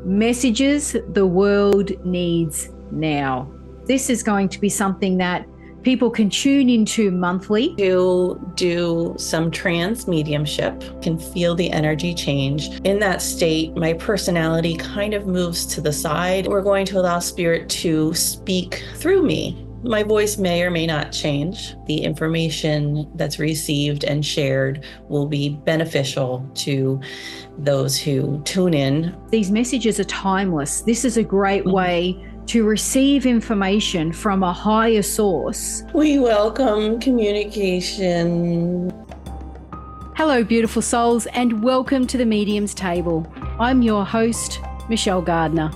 Messages the world needs now. This is going to be something that people can tune into monthly. Do some trance mediumship, can feel the energy change. In that state, my personality kind of moves to the side. We're going to allow spirit to speak through me. My voice may or may not change. The information that's received and shared will be beneficial to those who tune in. These messages are timeless. This is a great way to receive information from a higher source. We welcome communication. Hello, beautiful souls, and welcome to the Medium's Table. I'm your host, Michelle Gardner.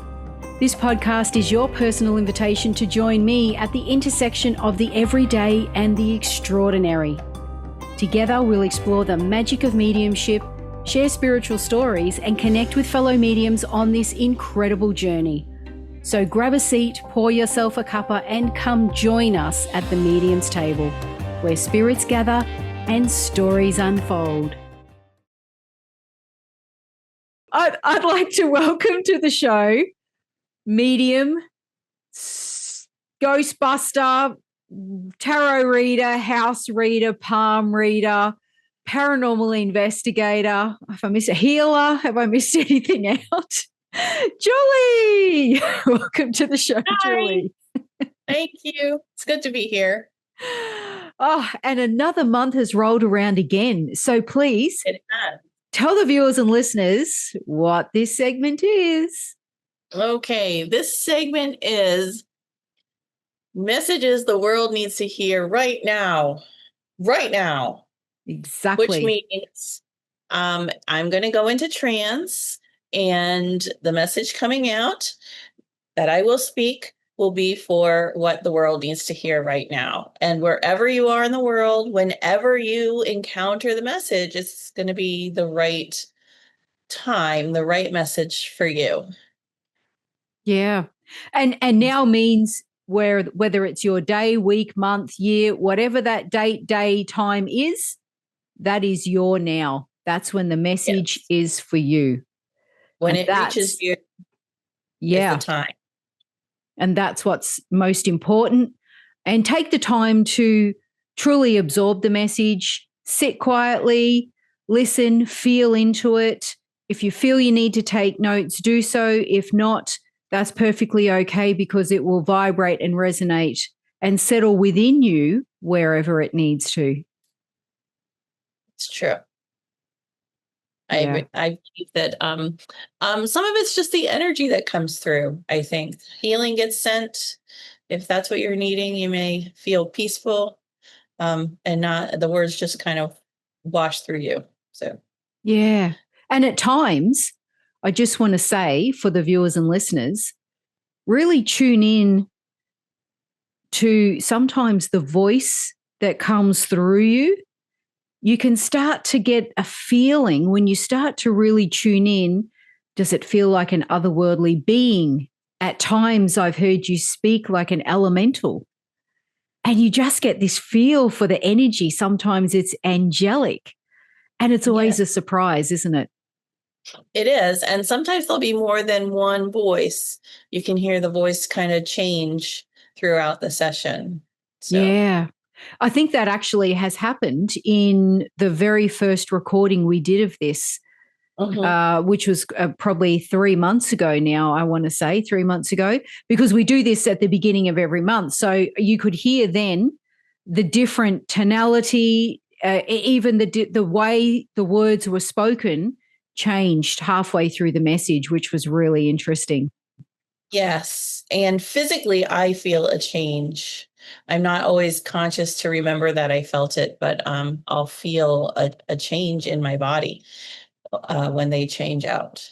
This podcast is your personal invitation to join me at the intersection of the everyday and the extraordinary. Together, we'll explore the magic of mediumship, share spiritual stories, and connect with fellow mediums on this incredible journey. So grab a seat, pour yourself a cuppa, and come join us at the Medium's Table, where spirits gather and stories unfold. I'd like to welcome to the show medium, ghostbuster, tarot reader, house reader, palm reader, paranormal investigator. If I miss a healer, have I missed anything out? Julie, welcome to the show. Hi. Julie. Thank you. It's good to be here. Oh, and another month has rolled around again. So please tell the viewers and listeners what this segment is. Okay, this segment is messages the world needs to hear right now. Right now. Exactly. Which means I'm going to go into trance, and the message coming out that I will speak will be for what the world needs to hear right now. And wherever you are in the world, whenever you encounter the message, it's going to be the right time, the right message for you. Yeah. And now means whether it's your day, week, month, year, whatever that date, day, time is, that is your now. That's when the message is for you. When it reaches you, is the time. And that's what's most important. And take the time to truly absorb the message, sit quietly, listen, feel into it. If you feel you need to take notes, do so. If not, that's perfectly okay, because it will vibrate and resonate and settle within you wherever it needs to. It's true. I believe that some of it's just the energy that comes through. I think healing gets sent. If that's what you're needing, you may feel peaceful, and not the words just kind of wash through you. So yeah. And at times, I just want to say for the viewers and listeners, really tune in to sometimes the voice that comes through you. You can start to get a feeling when you start to really tune in. Does it feel like an otherworldly being? At times I've heard you speak like an elemental, and you just get this feel for the energy. Sometimes it's angelic, and it's always a surprise, isn't it? It is. And sometimes there'll be more than one voice. You can hear the voice kind of change throughout the session. So. Yeah. I think that actually has happened in the very first recording we did of this, which was probably 3 months ago now, I want to say 3 months ago, because we do this at the beginning of every month. So you could hear then the different tonality, even the way the words were spoken changed halfway through the message, which was really interesting. Yes. And physically, I feel a change. I'm not always conscious to remember that I felt it, but I'll feel a change in my body when they change out.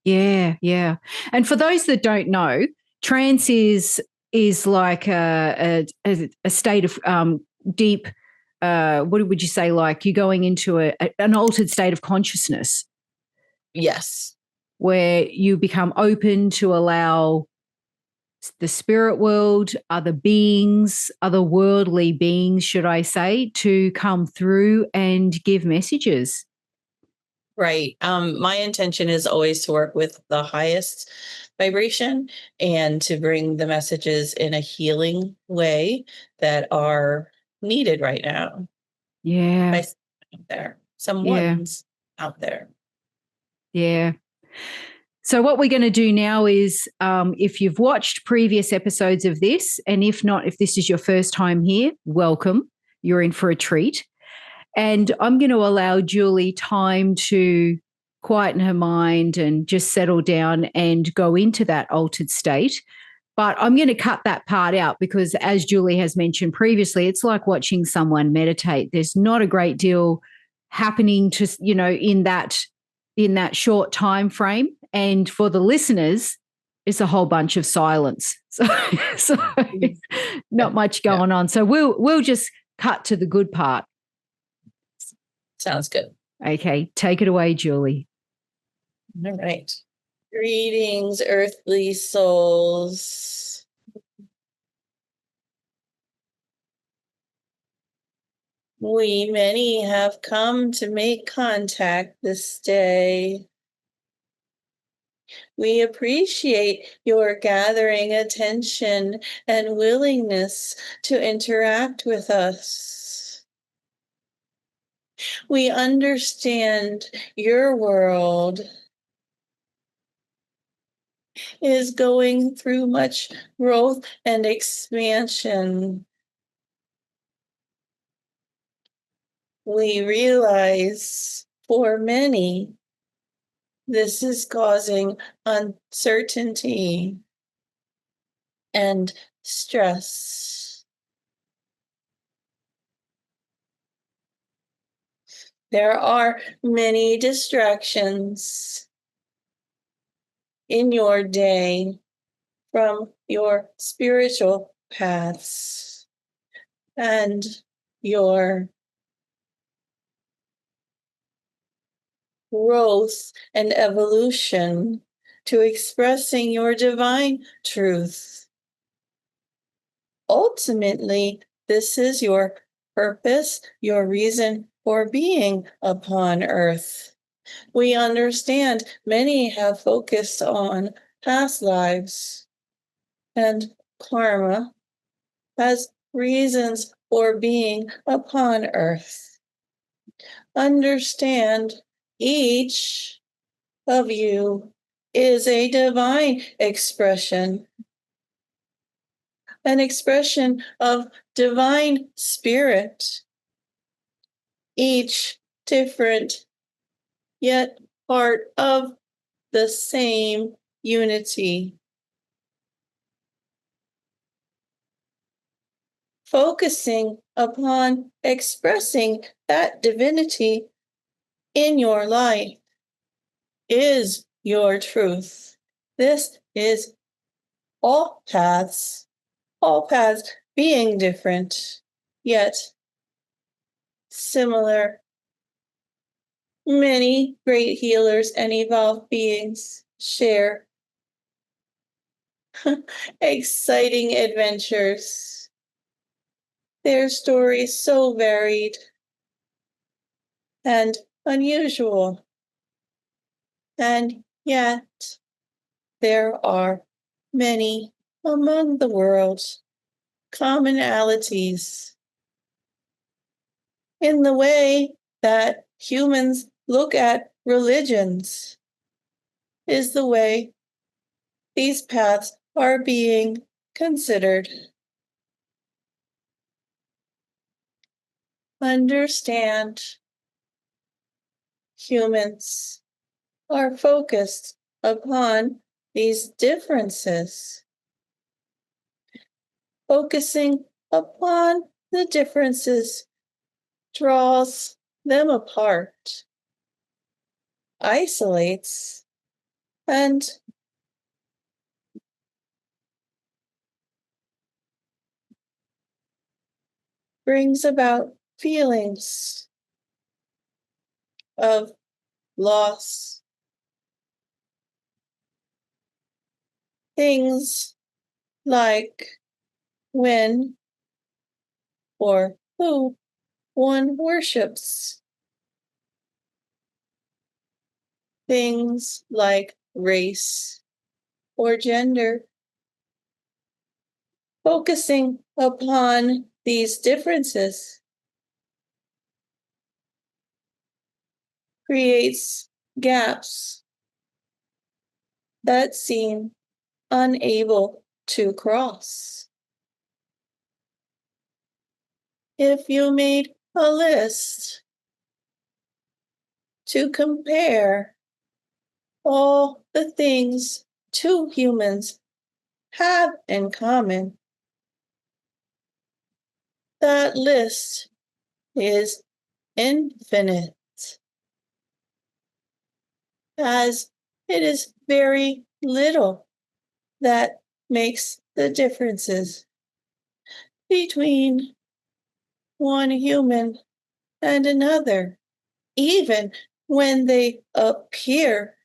Yeah, yeah. And for those that don't know, trance is like a state of deep, what would you say, like you're going into an altered state of consciousness. Yes. Where you become open to allow the spirit world, other beings, otherworldly beings, should I say, to come through and give messages. Right. My intention is always to work with the highest vibration and to bring the messages in a healing way that are needed right now Yeah. by Yeah. someone's out there. Yeah. So, what we're going to do now is if you've watched previous episodes of this, and if not, if this is your first time here, welcome. You're in for a treat. And I'm going to allow Julie time to quieten her mind and just settle down and go into that altered state. But I'm going to cut that part out because, as Julie has mentioned previously, it's like watching someone meditate. There's not a great deal happening to, in that short time frame. And for the listeners, it's a whole bunch of silence. So not much going on. So we'll just cut to the good part. Sounds good. Okay, take it away, Julie. All right. Greetings, earthly souls. We many have come to make contact this day. We appreciate your gathering attention and willingness to interact with us. We understand your world is going through much growth and expansion. We realize for many, this is causing uncertainty and stress. There are many distractions in your day from your spiritual paths and your growth and evolution to expressing your divine truth. Ultimately, this is your purpose, your reason for being upon earth. We understand many have focused on past lives and karma as reasons for being upon earth. Understand each of you is a divine expression, an expression of divine spirit, each different, yet part of the same unity. Focusing upon expressing that divinity in your life is your truth. This is all paths being different, yet similar. Many great healers and evolved beings share exciting adventures. Their stories so varied and unusual. And yet, there are many among the world's commonalities in the way that humans look at religions is the way these paths are being considered. Understand, humans are focused upon these differences. Focusing upon the differences draws them apart, isolates, and brings about feelings of loss. Things like when or who one worships. things like race or gender. Focusing upon these differences creates gaps that seem unable to cross. If you made a list to compare all the things two humans have in common, that list is infinite, as it is very little that makes the differences between one human and another, even when they appear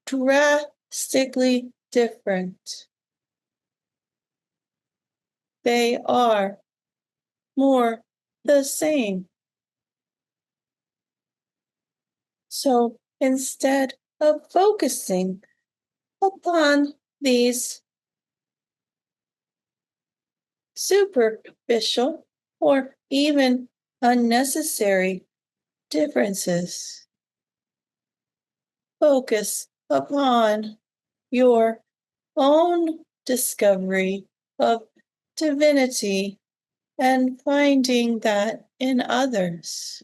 drastically different. They are more the same. So instead of focusing upon these superficial or even unnecessary differences, focus upon your own discovery of divinity and finding that in others.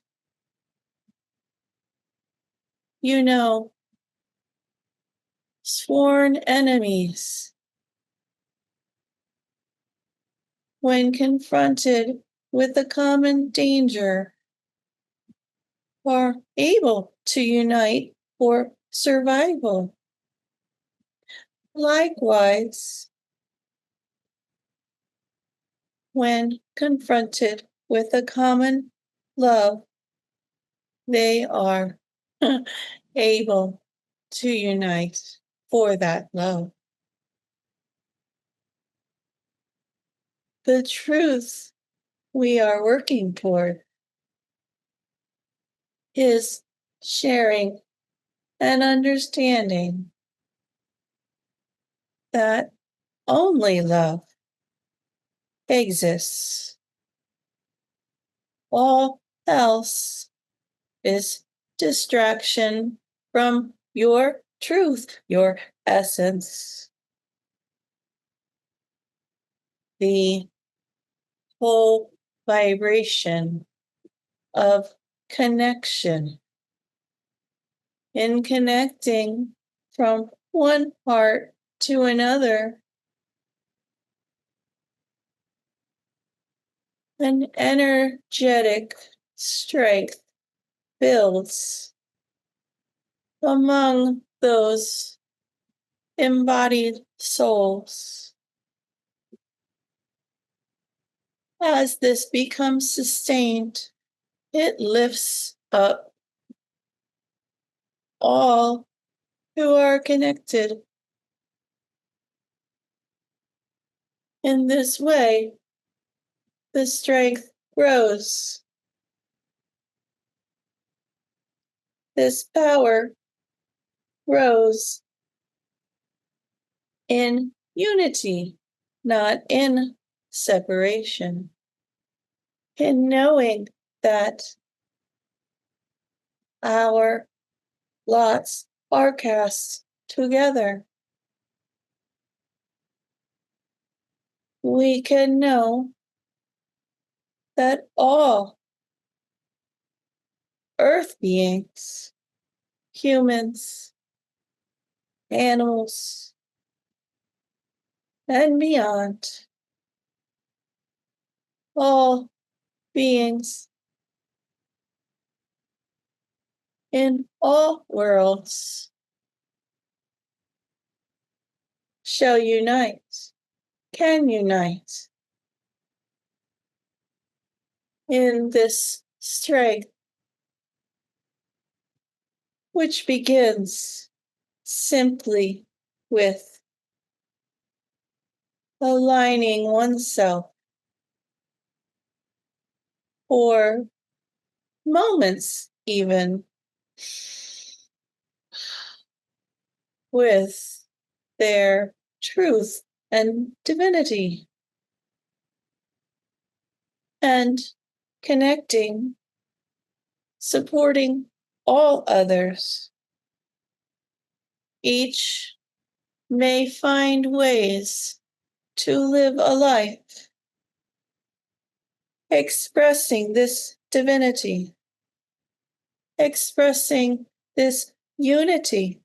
You know, sworn enemies, when confronted with a common danger, are able to unite for survival. Likewise, when confronted with a common love, they are able to unite for that love. The truth we are working toward is sharing and understanding that only love exists. All else is distraction from your truth, your essence. The whole vibration of connection. In connecting from one heart to another, an energetic strength builds among those embodied souls. As this becomes sustained, it lifts up all who are connected. In this way, the strength grows. This power grows in unity, not in separation. In knowing that our lots are cast together, we can know that all earth beings, humans, animals, and beyond, all beings in all worlds shall unite, can unite in this strength, which begins simply with aligning oneself for moments, even with their truth and divinity, and connecting, supporting all others. Each may find ways to live a life expressing this divinity, expressing this unity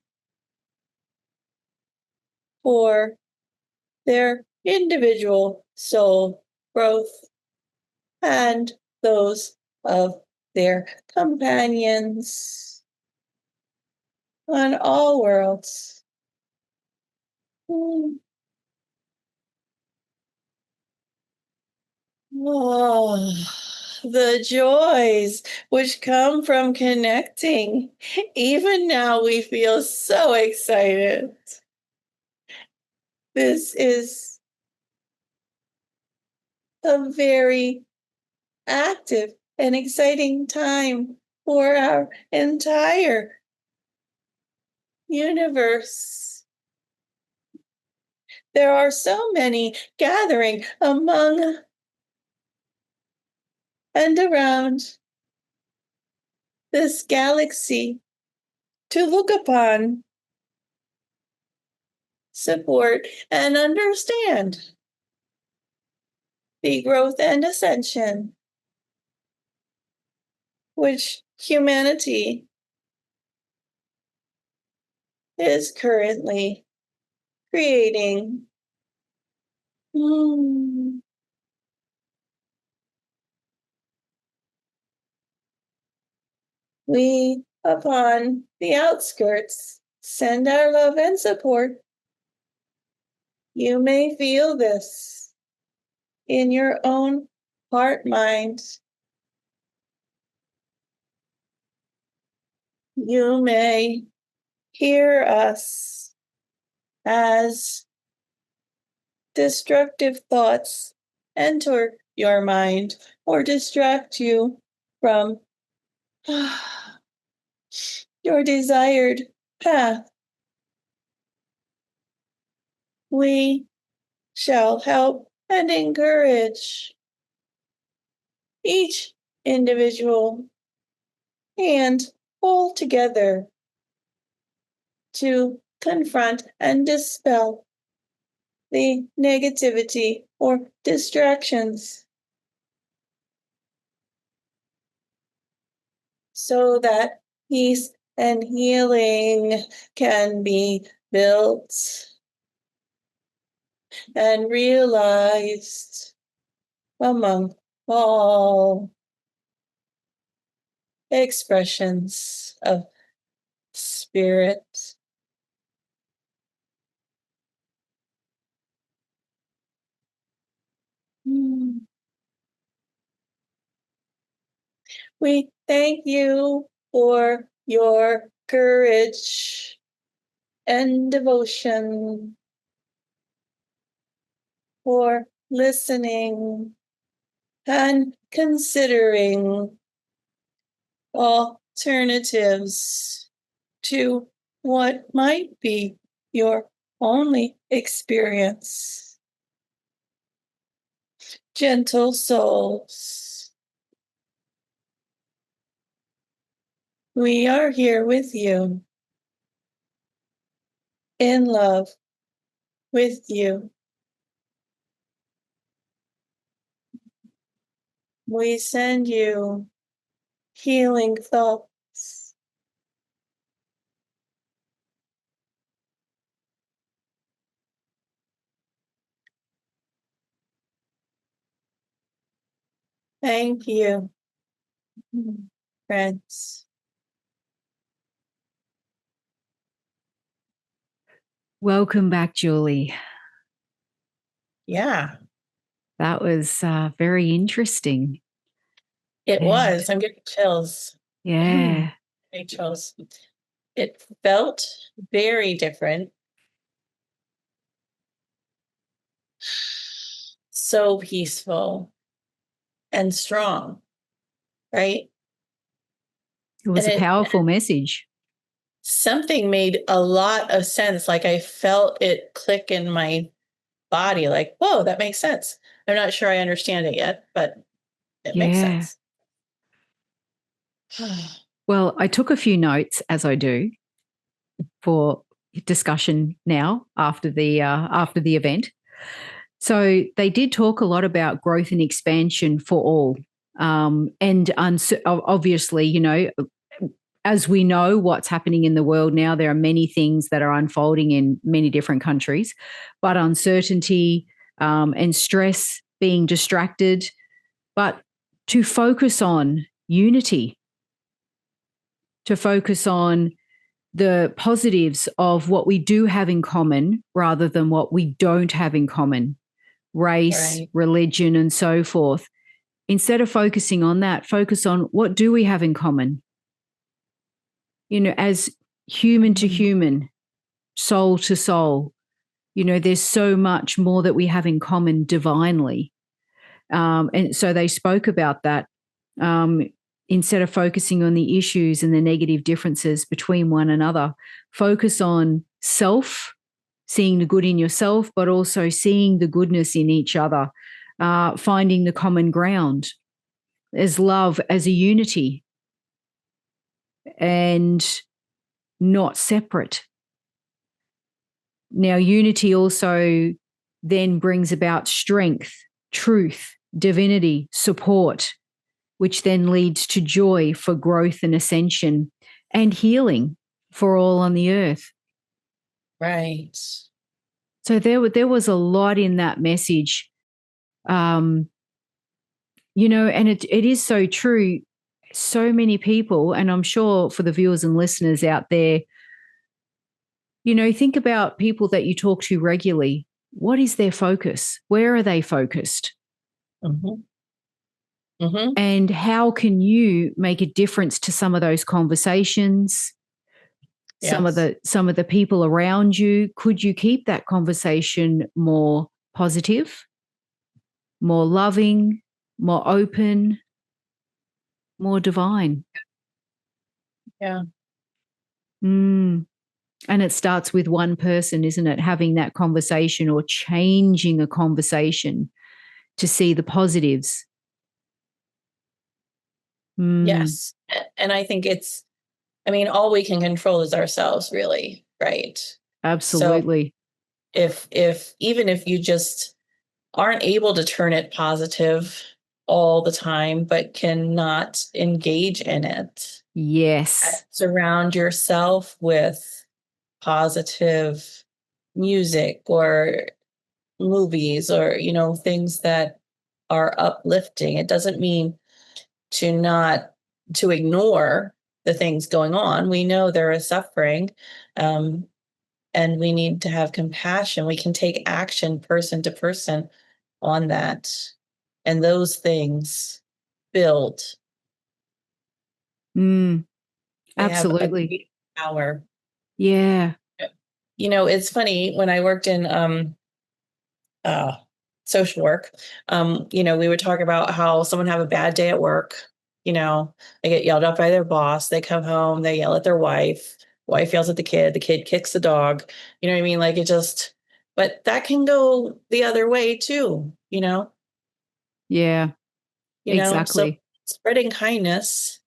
for their individual soul growth and those of their companions on all worlds. Oh, the joys which come from connecting. Even now we feel so excited. This is a very active and exciting time for our entire universe. There are so many gathering among and around this galaxy to look upon, support, and understand the growth and ascension which humanity is currently creating. We, upon the outskirts, send our love and support. You may feel this in your own heart mind. You may hear us as destructive thoughts enter your mind or distract you from your desired path. We shall help and encourage each individual and all together to confront and dispel the negativity or distractions so that peace and healing can be built and realized among all expressions of spirit. We thank you for your courage and devotion, for listening and considering alternatives to what might be your only experience. Gentle souls, we are here with you, in love with you. We send you healing thoughts. Thank you, friends. Welcome back, Julie. Yeah, That was very interesting. it was. I'm getting chills. Yeah. Big chills. It felt very different. So peaceful and strong, right? It was And a powerful message. something made a lot of sense. Like I felt it click in my body, like, whoa, that makes sense. I'm not sure I understand it yet, but it makes Yeah. sense. Well, I took a few notes, as I do, for discussion now after the event. So they did talk a lot about growth and expansion for all, and obviously, as we know what's happening in the world now, there are many things that are unfolding in many different countries, but uncertainty and stress, being distracted, but to focus on unity, to focus on the positives of what we do have in common rather than what we don't have in common, race, Right. religion, and so forth. Instead of focusing on that, focus on what do we have in common? As human to human, soul to soul, there's so much more that we have in common divinely. And so they spoke about that. Instead of focusing on the issues and the negative differences between one another, focus on self, seeing the good in yourself, but also seeing the goodness in each other, finding the common ground as love, as a unity, and not separate. Now, unity also then brings about strength, truth, divinity, support, which then leads to joy for growth and ascension and healing for all on the earth. Right. So there was a lot in that message. And it is so true. So many people, and I'm sure for the viewers and listeners out there, think about people that you talk to regularly. What is their focus? Where are they focused? Mm-hmm. Mm-hmm. And how can you make a difference to some of those conversations? Some of the people around you? Could you keep that conversation more positive, more loving, more open, more divine? Yeah. And it starts with one person, isn't it? Having that conversation or changing a conversation to see the positives. Yes. And I think all we can control is ourselves, really. Right. So Absolutely. if even if you just aren't able to turn it positive all the time, but cannot engage in it, Yes. surround yourself with positive music or movies or, things that are uplifting. It doesn't mean to ignore the things going on. We know there is suffering, and we need to have compassion. We can take action person to person on that. And those things build. They have a Absolutely. great power. Yeah. It's funny, when I worked in social work, we would talk about how someone have a bad day at work. They get yelled at by their boss. They come home, they yell at their wife yells at the kid kicks the dog. You know what I mean? Like but that can go the other way too, Yeah. so Exactly. spreading kindness.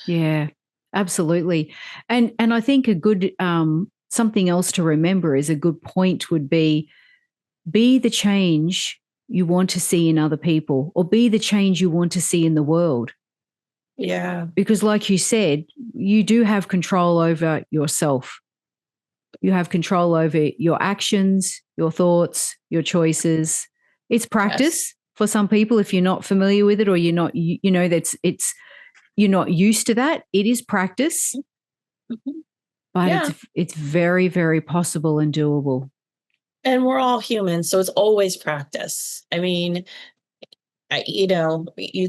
Yeah. Absolutely. And I think a good something else to remember is a good point would be the change you want to see in other people, or be the change you want to see in the world. Yeah. Because like you said, you do have control over yourself. You have control over your actions, your thoughts, your choices. It's practice for some people if you're not familiar with it, or you're not, you're not used to that. It is practice, but it's very, very possible and doable. And we're all human, so it's always practice. You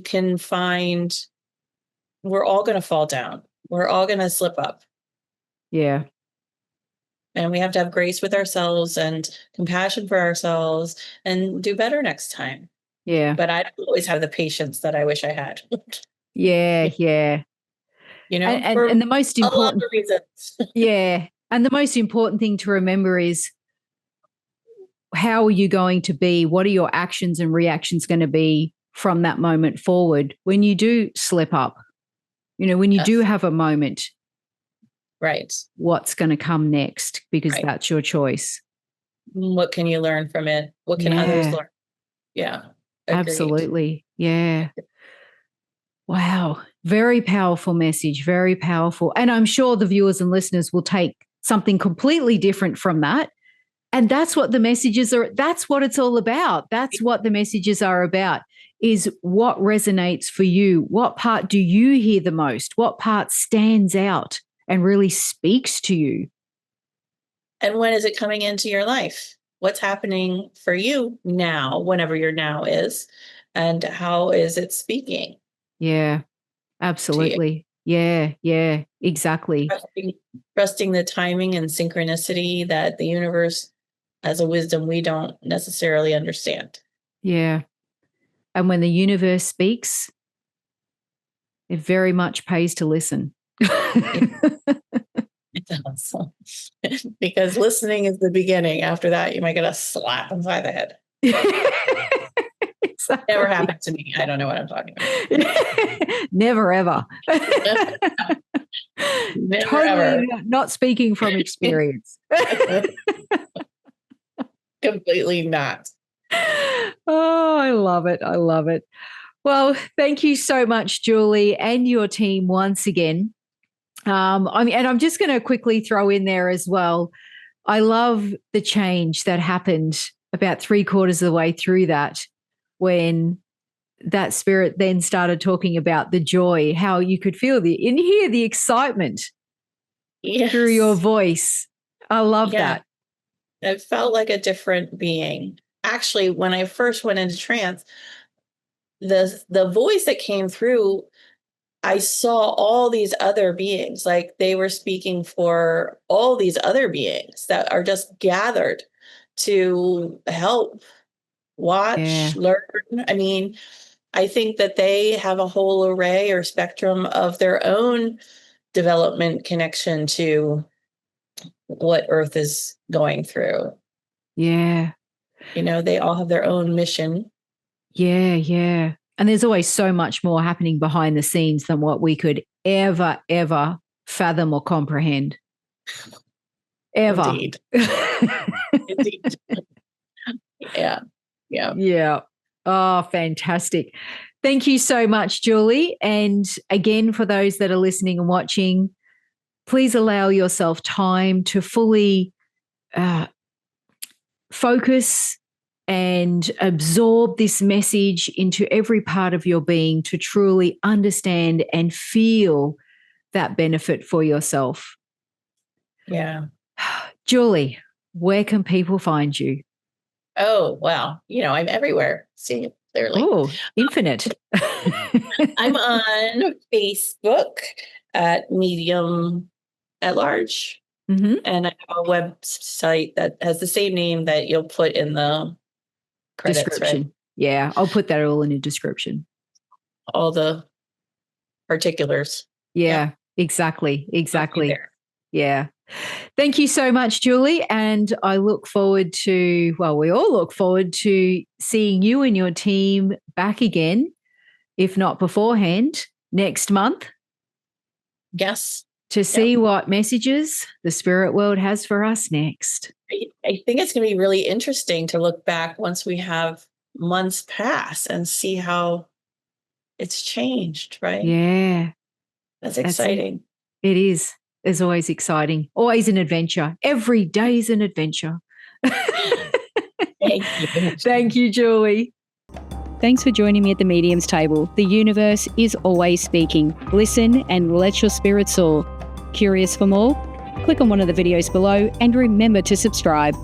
can find, we're all going to fall down. We're all going to slip up. Yeah. And we have to have grace with ourselves and compassion for ourselves and do better next time. Yeah. But I don't always have the patience that I wish I had. Yeah. for and the most a lot important of reasons. Yeah. And the most important thing to remember is, how are you going to be? What are your actions and reactions going to be from that moment forward when you do slip up? When you do have a moment, right? What's going to come next? Because Right. That's your choice. What can you learn from it? What can others learn? Yeah. Agreed. Absolutely. Yeah. Wow. Very powerful message. Very powerful. And I'm sure the viewers and listeners will take something completely different from that. And that's what the messages are. That's what it's all about. That's what the messages are about, is what resonates for you. What part do you hear the most? What part stands out and really speaks to you? And when is it coming into your life? What's happening for you now, whenever your now is, and how is it speaking? Yeah, absolutely. Yeah, exactly. Trusting the timing and synchronicity that the universe has a wisdom we don't necessarily understand. Yeah. And when the universe speaks, it very much pays to listen. It's awesome. Because listening is the beginning. After that, you might get a slap inside the head. Exactly. Never happened to me. I don't know what I'm talking about. Never ever. Never Totally ever. not speaking from experience. Completely not. Oh, I love it. I love it. Well, thank you so much, Julie, and your team once again. And I'm just going to quickly throw in there as well, I love the change that happened about 3/4 of the way through that, when that spirit then started talking about the joy, how you could feel and hear the excitement through your voice. I love that. It felt like a different being. Actually, when I first went into trance, the voice that came through, I saw all these other beings, like they were speaking for all these other beings that are just gathered to help, watch, learn. I mean, I think that they have a whole array or spectrum of their own development connection to what Earth is going through. Yeah. They all have their own mission. Yeah. And there's always so much more happening behind the scenes than what we could ever fathom or comprehend. Ever. Indeed. Indeed. Yeah. Oh, fantastic. Thank you so much, Julie. And again, for those that are listening and watching, please allow yourself time to fully focus and absorb this message into every part of your being to truly understand and feel that benefit for yourself. Yeah. Julie, where can people find you? Oh, well, I'm everywhere. See, clearly. Oh, infinite. I'm on Facebook at Medium at Large. Mm-hmm. And I have a website that has the same name that you'll put in the credits, description. Right? Yeah, I'll put that all in the description. All the particulars. Yeah. Exactly. Yeah. Thank you so much, Julie. And I look forward to, we all look forward to seeing you and your team back again, if not beforehand, next month. Yes. To see what messages the spirit world has for us next. I think it's going to be really interesting to look back once we have months pass and see how it's changed, right? Yeah. That's exciting. It is. It's always exciting. Always an adventure. Every day is an adventure. Thank you. Thank you, Julie. Thanks for joining me at the Medium's Table. The universe is always speaking. Listen and let your spirit soar. Curious for more? Click on one of the videos below and remember to subscribe.